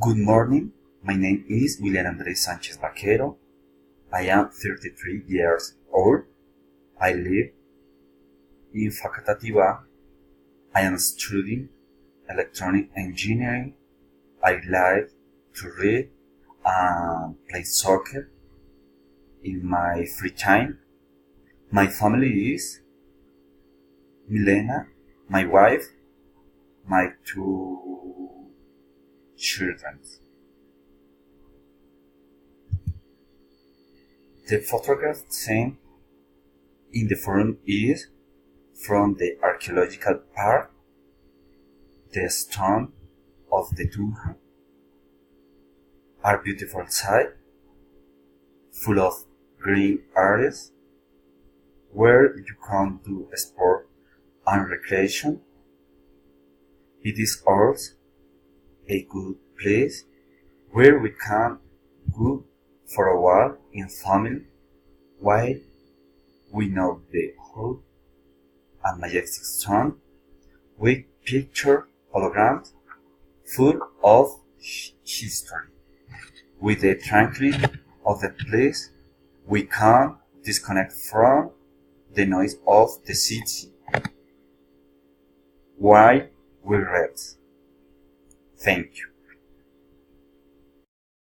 Good morning, my name is William Andres Sanchez Vaquero. I am 33 years old. I live in Facatativá. I am studying electronic engineering. I like to read and play soccer in my free time. My family is Milena, my wife, my two children. The photograph seen in the front is from the archaeological park. The stone of the tomb are beautiful sight, full of green areas where you can do sport and recreation. It is also a good place where we can go for a walk in family while we know the old and majestic stone with picture holograms full of history. With the tranquility of the place, we can disconnect from the noise of the city while we rest. Thank you.